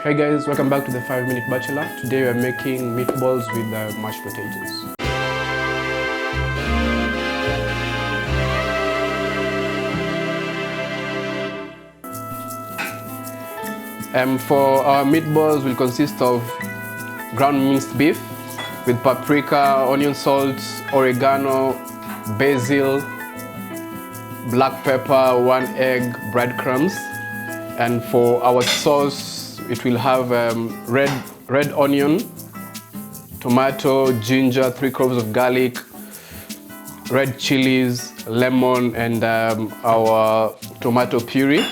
Hey guys, welcome back to the 5-Minute Bachelor. Today we are making meatballs with mashed potatoes. For our meatballs will consist of ground minced beef with paprika, onion salt, oregano, basil, black pepper, 1 egg, breadcrumbs. And for our sauce, it will have red onion, tomato, ginger, 3 cloves of garlic, red chilies, lemon, and our tomato puree.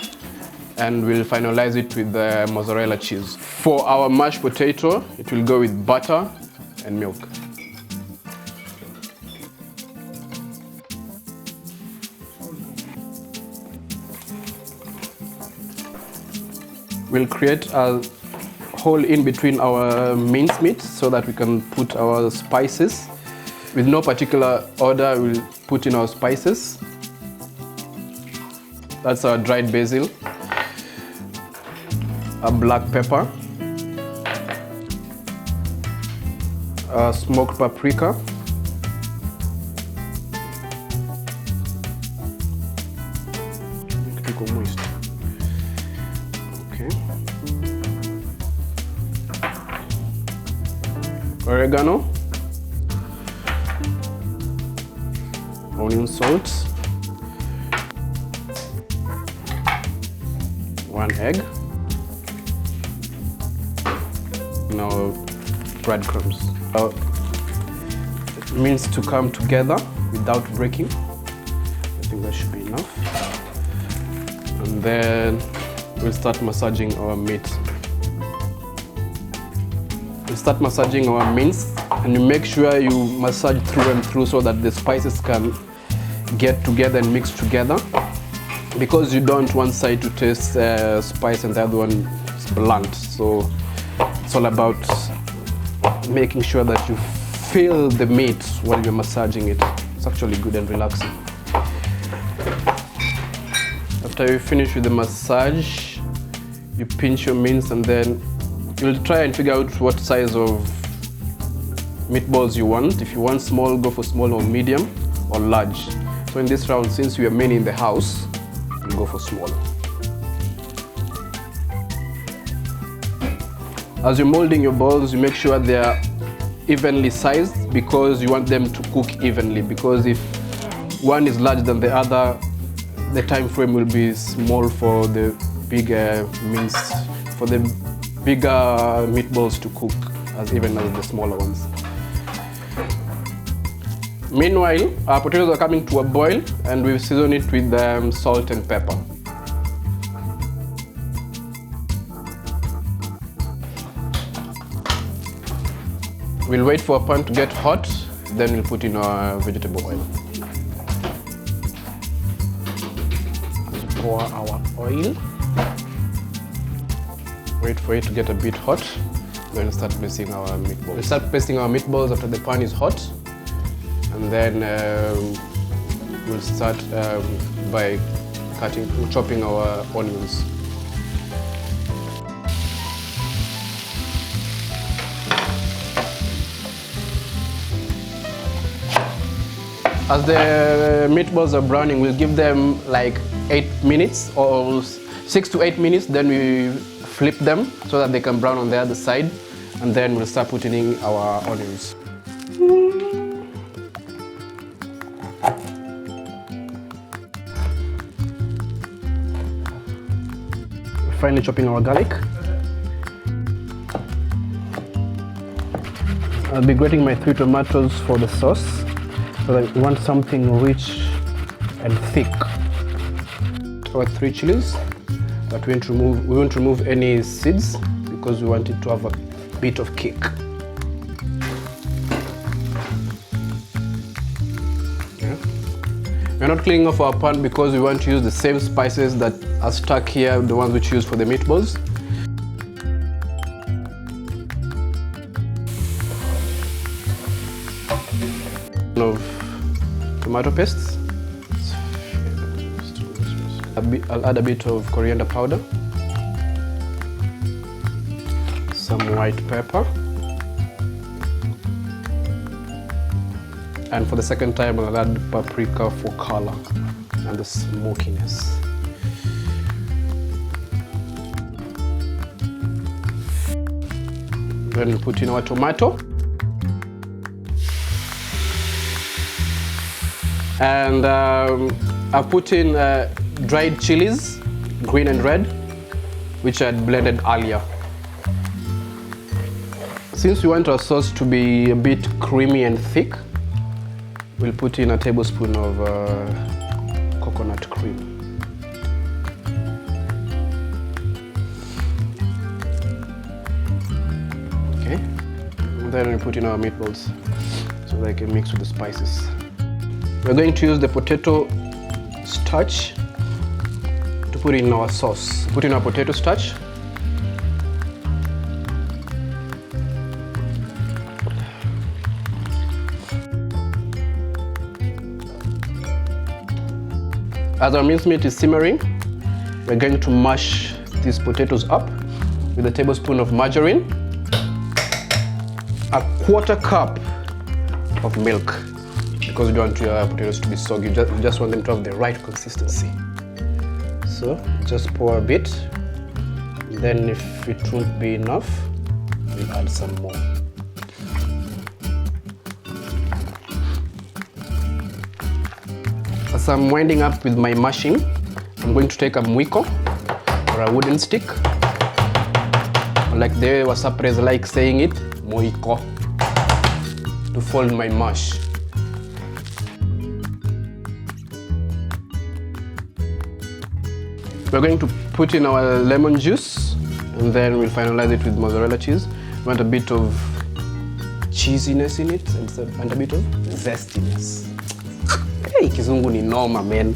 And we'll finalize it with the mozzarella cheese. For our mashed potato, it will go with butter and milk. We'll create a hole in between our mincemeat so that we can put our spices. With no particular order, we'll put in our spices. That's our dried basil, a black pepper, a smoked paprika, oregano, onion salt, 1 egg, now breadcrumbs. It means to come together without breaking. I think that should be enough. And then we'll start massaging our meat. We'll start massaging our mince, and you make sure you massage through and through so that the spices can get together and mix together, because you don't want one side to taste spice and the other one is blunt. So it's all about making sure that you feel the meat while you're massaging it. It's actually good and relaxing. After you finish with the massage, you pinch your mince, and then you'll try and figure out what size of meatballs you want. If you want small, go for small, or medium, or large. So in this round, since we are many in the house, we'll go for small. As you're molding your balls, you make sure they are evenly sized, because you want them to cook evenly. Because if one is larger than the other, the time frame will be small for the bigger meatballs to cook as even as the smaller ones. Meanwhile, our potatoes are coming to a boil, and we've seasoned it with salt and pepper. We'll wait for our pan to get hot, then we'll put in our vegetable oil. Pour our oil. Wait for it to get a bit hot, then we'll start placing our meatballs. We'll start placing our meatballs after the pan is hot, and then we'll start by chopping our onions. As the meatballs are browning, we'll give them like 8 minutes or 6 to 8 minutes, then we flip them so that they can brown on the other side, and then we'll start putting in our onions. Finally chopping our garlic. I'll be grating my 3 tomatoes for the sauce, so that we want something rich and thick. Our 3 chilies, but we won't remove any seeds, because we want it to have a bit of kick. Yeah. We're not cleaning off our pan because we want to use the same spices that are stuck here, the ones which we use for the meatballs. Of tomato paste. I'll add a bit of coriander powder. some white pepper. And for the second time, I'll add paprika for color and the smokiness. Then we'll put in our tomato. And I put in dried chilies, green and red, which I had blended earlier. Since we want our sauce to be a bit creamy and thick, we'll put in a tablespoon of coconut cream. Okay, and then we'll put in our meatballs so they can mix with the spices. We're going to use the potato starch to put in our sauce. Put in our potato starch. As our mincemeat is simmering, we're going to mash these potatoes up with a tablespoon of margarine, a quarter cup of milk, because we don't want your potatoes to be soggy. You just want them to have the right consistency. So just pour a bit, then if it won't be enough, we'll add some more. As I'm winding up with my mashing, I'm going to take a mwiko or a wooden stick, or like the Wasapres like saying it, moiko, to fold my mash. We're going to put in our lemon juice, and then we'll finalize it with mozzarella cheese. We want a bit of cheesiness in it and a bit of zestiness. Hey, kizungu ni noma, man.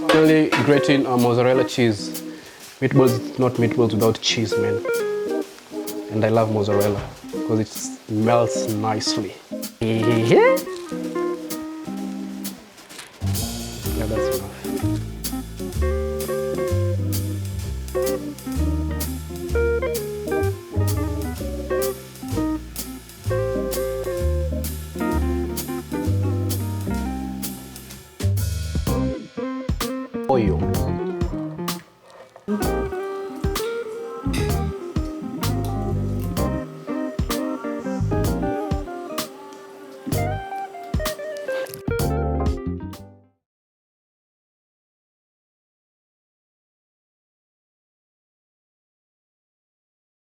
Finally, grating our mozzarella cheese. Meatballs, not meatballs without cheese, man. And I love mozzarella because it melts nicely. Yeah, that's enough. Oil.